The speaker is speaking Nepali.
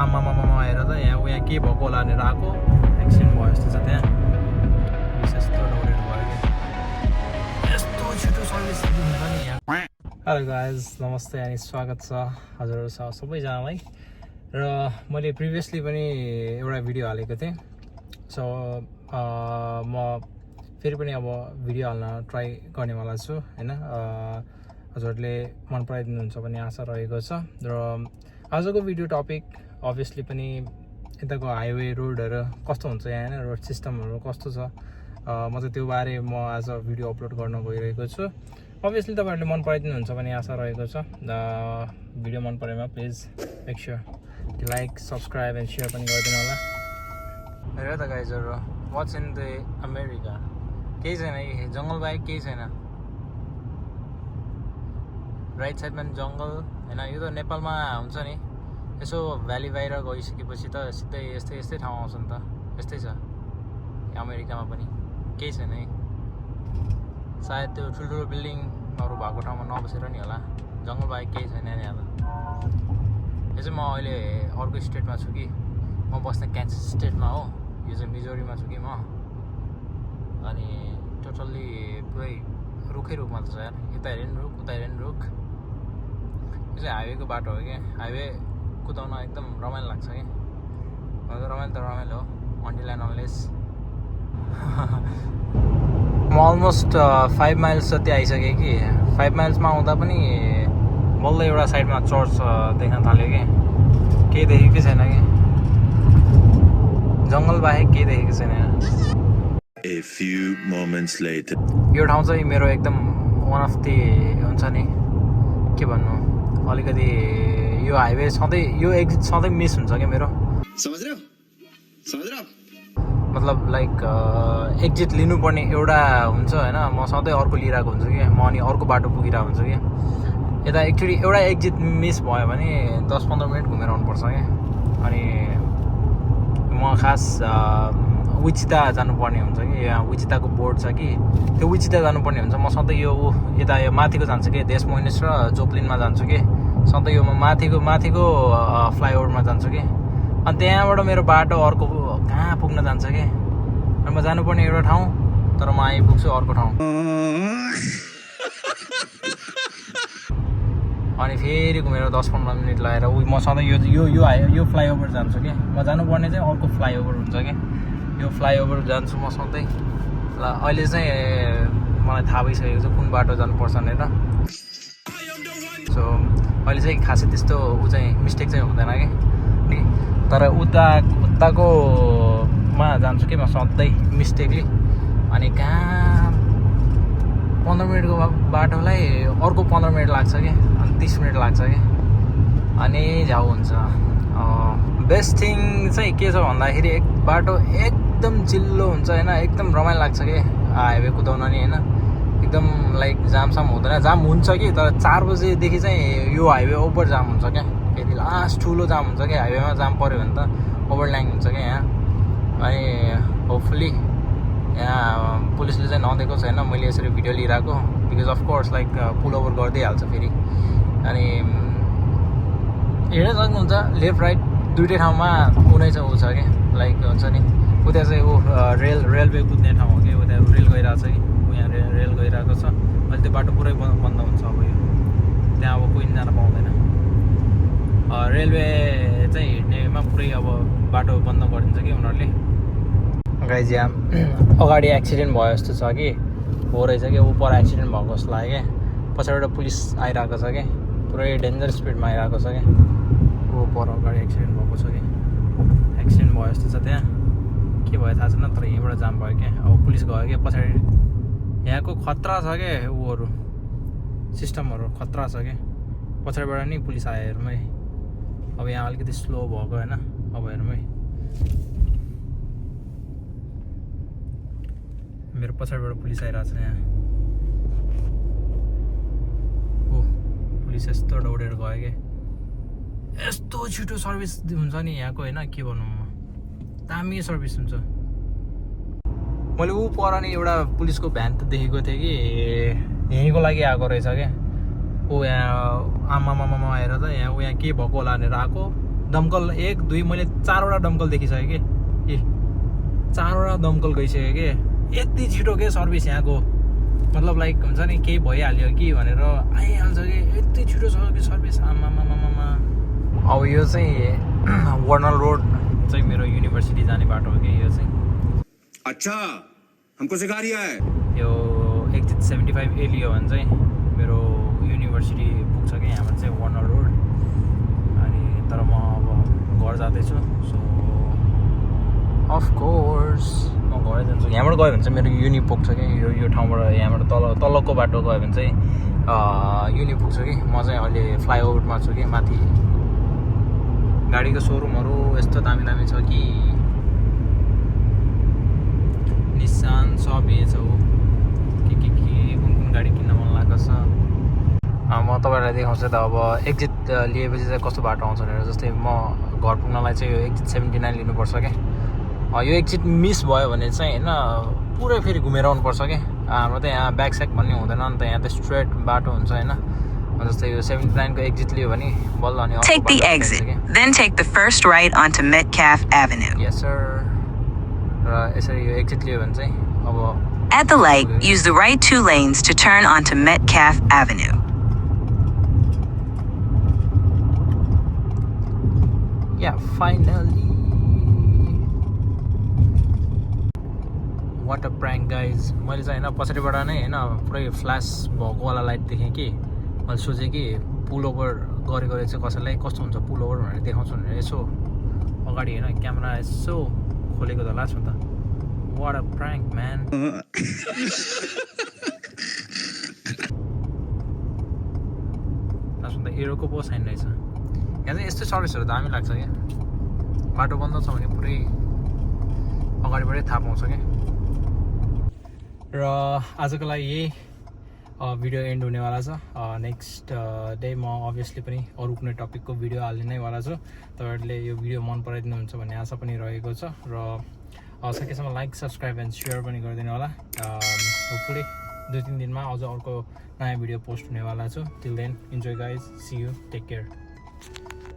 आमामामा हेर त यहाँ के भएको होला भनेर आएको एक्सिडेन्ट भयो जस्तो छ त्यहाँ विशेष त दौडेर भयो कि यस्तो छिटो सर्भिस दिन्छ नि यहाँ। हेलो गाइज नमस्ते अनि स्वागत छ हजुरहरू सबैजनालाई। र मैले प्रिभियसली पनि एउटा भिडियो हालेको थिएँ। सो म फेरि पनि अब भिडियो हाल्न ट्राई गर्नेवाला छु होइन। हजुरहरूले मन पराइदिनुहुन्छ भन्ने आशा रहेको छ। र आजको भिडियो टपिक अभियसली पनि यताको हाइवे रोडहरू कस्तो हुन्छ यहाँ होइन, रोड सिस्टमहरू कस्तो छ म चाहिँ त्यो बारे म आज भिडियो अपलोड गर्न गइरहेको छु। अभियसली तपाईँहरूले मन पराइदिनुहुन्छ भन्ने आशा रहेको छ। भिडियो मन परेमा please make sure like subscribe and share पनि गरिदिनु होला। हेर त गाइजहरू, वाट्स इन द अमेरिका, केही छैन कि जङ्गल बाहेक केही छैन। राइट साइडमा जङ्गल होइन, यो त नेपालमा हुन्छ नि, यसो भ्याली बाहिर गइसकेपछि त सिधै यस्तै ठाउँ आउँछ नि त। यस्तै छ अमेरिकामा पनि, केही छैन है। सायद त्यो ठुल्ठुलो बिल्डिङहरू भएको ठाउँमा नबसेर नि होला, जङ्गल बाहेक केही छैन नि अब। यो चाहिँ म अहिले अर्को स्टेटमा छु कि, म बस्ने क्यान्सस स्टेटमा हो, यो चाहिँ मिजोरीमा छु कि म। अनि टोटल्ली पुरै रुखमा छ यार, यता हेऱ्यो नि रुख उता हेऱ्यो नि रुख। यो चाहिँ हाइवेको बाटो हो कि, हाइवे कुदाउन एकदम रमाइलो लाग्छ कि। रमाइलो त रमाइलो हो अन्टिल एन्ड अनलेस। म अलमोस्ट 5 माइल्स जति आइसकेँ कि। 5 माइल्समा आउँदा पनि बल्ल एउटा साइडमा चर्च देख्न थाल्यो कि, केही देखेकै छैन कि, जङ्गल बाहेक केही देखेको छैन। A few moments later. यो ठाउँ चाहिँ मेरो एकदम वान अफ द हुन्छ नि, के भन्नु, अलिकति यो हाइवे सधैँ यो एक्जिट सधैँ मिस हुन्छ क्या मेरो। समझ रहे हो? मतलब लाइक एक्जिट लिनुपर्ने एउटा हुन्छ होइन, म सधैँ अर्को लिइरहेको हुन्छु कि, म अनि अर्को बाटो पुगिरहेको हुन्छु कि। यता एक्चुली एउटा एक्जिट मिस भयो भने 10-15 मिनट घुमेर आउनुपर्छ क्या। अनि म खास विचिता जानुपर्ने हुन्छ कि, यहाँ विचिताको बोर्ड छ कि, त्यो विचिता जानुपर्ने हुन्छ। म सधैँ यो यता यो माथिको जान्छु कि, देश मोइनेस र जोप्लिनमा जान्छु कि, सधैँ यो म माथिको फ्लाइओभरमा जान्छु कि। अनि त्यहाँबाट मेरो बाटो अर्को कहाँ पुग्न जान्छ कि, अनि म जानुपर्ने एउटा ठाउँ तर म आइपुग्छु अर्को ठाउँ। अनि फेरि घुमेर 10-15 मिनट लगाएर म सधैँ यो फ्लाइओभर जान्छु कि, म जानुपर्ने चाहिँ अर्को फ्लाइओभर हुन्छ कि, यो फ्लाइओभर जान्छु म सधैँ। ल अहिले चाहिँ मलाई थाहा भइसकेको छ कुन बाटो जानुपर्छ भनेर। सो अहिले चाहिँ खासै त्यस्तो चाहिँ मिस्टेक चाहिँ हुँदैन कि, तर उताकोमा जान्छु कि म सधैँ मिस्टेकली। अनि कहाँ 15 मिनटको बाटोलाई अर्को 15 मिनट लाग्छ कि, अनि 30 मिनट लाग्छ कि, अनि झ्याउ हुन्छ। बेस्ट थिङ चाहिँ के छ भन्दाखेरि बाटो एकदम चिल्लो हुन्छ होइन, एकदम रमाइलो लाग्छ कि हाइवे कुदाउन नि होइन। एकदम लाइक जामसाम हुँदैन, जाम हुन्छ कि, तर 4 बजेदेखि चाहिँ यो हाइवे ओभर जाम हुन्छ क्या। फेरि लास्ट ठुलो जाम हुन्छ क्या, हाइवेमा जाम पऱ्यो भने त ओभरल्याङ हुन्छ क्या यहाँ। अनि होपफुली यहाँ पुलिसले चाहिँ नदिएको छैन, मैले यसरी भिडियो लिइरहेको, because of course like pull over गरिदिइहाल्छ फेरि। अनि हेर्न सक्नुहुन्छ लेफ्ट राइट दुइटै ठाउँमा कुनै चाहिँ ऊ छ कि, लाइक हुन्छ नि, उता चाहिँ रेलवे कुद्ने ठाउँ हो कि, उता रेल गइरहेको छ कि, यहाँ रेल गइरहेको छ। अहिले त्यो बाटो पुरै बन्द हुन्छ अब, यो त्यहाँ अब कोही जान पाउँदैन। रेलवे चाहिँ हिँड्नेमा पुरै अब बाटो बन्द गरिदिन्छ कि उनीहरूले। गाइज यहाँ अगाडि एक्सिडेन्ट भयो जस्तो छ कि, हो रहेछ कि, ऊपर एक्सिडेन्ट भएको जस्तो लाग्यो क्या। पछाडिबाट पुलिस आइरहेको छ कि, पुरै डेन्जर स्पिडमा आइरहेको छ कि। ऊपर अगाडि एक्सिडेन्ट भएको छ कि, एक्सिडेन्ट भयो जस्तो छ त्यहाँ, के भयो थाहा छैन, तर यहीँबाट जाम भयो क्या। अब पुलिस गयो क्या पछाडि, यहाँको खतरा छ क्या, ऊहरू सिस्टमहरू खतरा छ क्या। पछाडिबाट नि पुलिस आयो हेरौँ है। अब यहाँ अलिकति स्लो भएको होइन, अब हेरौँ है। मेरो पछाडिबाट पुलिस आइरहेको छ यहाँ। पुलिस यस्तो दौडेर गयो क्या, यस्तो छिटो सर्भिस हुन्छ नि यहाँको होइन, के भनौँ म, दामी सर्भिस हुन्छ। मैले पर नि एउटा पुलिसको भ्यान त देखेको थिएँ कि, यहीँको लागि आएको रहेछ क्या। यहाँ आमामामा हेर त यहाँ के भएको होला भनेर आएको, दमकल 1 2 मैले 4वटा दमकल देखिसकेँ कि ए 4वटा दमकल गइसक्यो कि यति छिटो के सर्भिस यहाँको मतलब लाइक हुन्छ नि केही भइहाल्यो कि भनेर आइहाल्छ कि यति छिटो छ कि सर्भिस आमामामामा अब यो चाहिँ वर्नल रोड चाहिँ मेरो युनिभर्सिटी जाने बाटो हो कि यो चाहिँ अच्छा हमको सिखा रिया है यो एक्जिट 75 ए लियो भने चाहिँ मेरो युनिभर्सिटी पुग्छ कि यहाँबाट चाहिँ वर्नल रोड अनि तर म अब घर जाँदैछु सो अफकोर्स म घरै जान्छु यहाँबाट गयो भने चाहिँ मेरो युनि पुग्छ कि यो ठाउँबाट यहाँबाट तलको बाटो गयो भने चाहिँ युनि पुग्छ कि म चाहिँ अहिले फ्लाइओभरमा छु कि माथि गाडीको सोरुमहरू यस्तो दामी दामी छ कि निसान सब छ के कुन गाडी किन्न मन लागेको छ म तपाईँहरूलाई देखाउँछु त अब एक्जिट लिएपछि चाहिँ कस्तो बाटो आउँछ भनेर जस्तै म घर पुग्नलाई चाहिँ यो एक्जिट 79 लिनुपर्छ क्या यो एक्जिट मिस भयो भने चाहिँ होइन पुरै फेरि घुमेर आउनुपर्छ क्या हाम्रो त यहाँ ब्याक स्याक भन्ने हुँदैन नि त यहाँ त स्ट्रेट बाटो हुन्छ होइन जस्तै यो 79 को एक्जिट लियो भने बल्ल अनि Take the exit, then take the first right onto Metcalf Avenue. Yes sir. र यसरी यो एक्जिट लियो भने चाहिँ अब At the light, use the right 2 lanes to turn onto Metcalf Avenue. Yeah, finally. What a prank guys. मैले चाहिँ होइन पछाडिबाट नै होइन पुरै फ्ल्यास भएको वाला लाइट देखेँ कि मैले सोचेँ कि पुल ओभर गरेको चाहिँ कसैलाई कस्तो हुन्छ पुल ओभर भनेर देखाउँछु भनेर यसो अगाडि होइन क्यामेरा यसो खोलेको त लास्ट त What a prank man. Last त एरोको पो साइन रहेछ यहाँ चाहिँ यस्तो सर्भिसहरू दामी लाग्छ क्या बाटो बन्द छ भने पुरै अगाडिबाटै थाहा पाउँछ क्या र आजको लागि यही भिडियो एन्ड हुनेवाला छ नेक्स्ट डे म अभियसली पनि अरू कुनै टपिकको भिडियो हाल्ने नै वाला छु तपाईँहरूले यो भिडियो मन पराइदिनुहुन्छ भन्ने आशा पनि रहेको छ र सकेसम्म लाइक सब्सक्राइब एन्ड सेयर पनि गरिदिनु होला होपफुली 2-3 दिनमा अझ अर्को नयाँ भिडियो पोस्ट हुनेवाला छु till then enjoy guys see you take care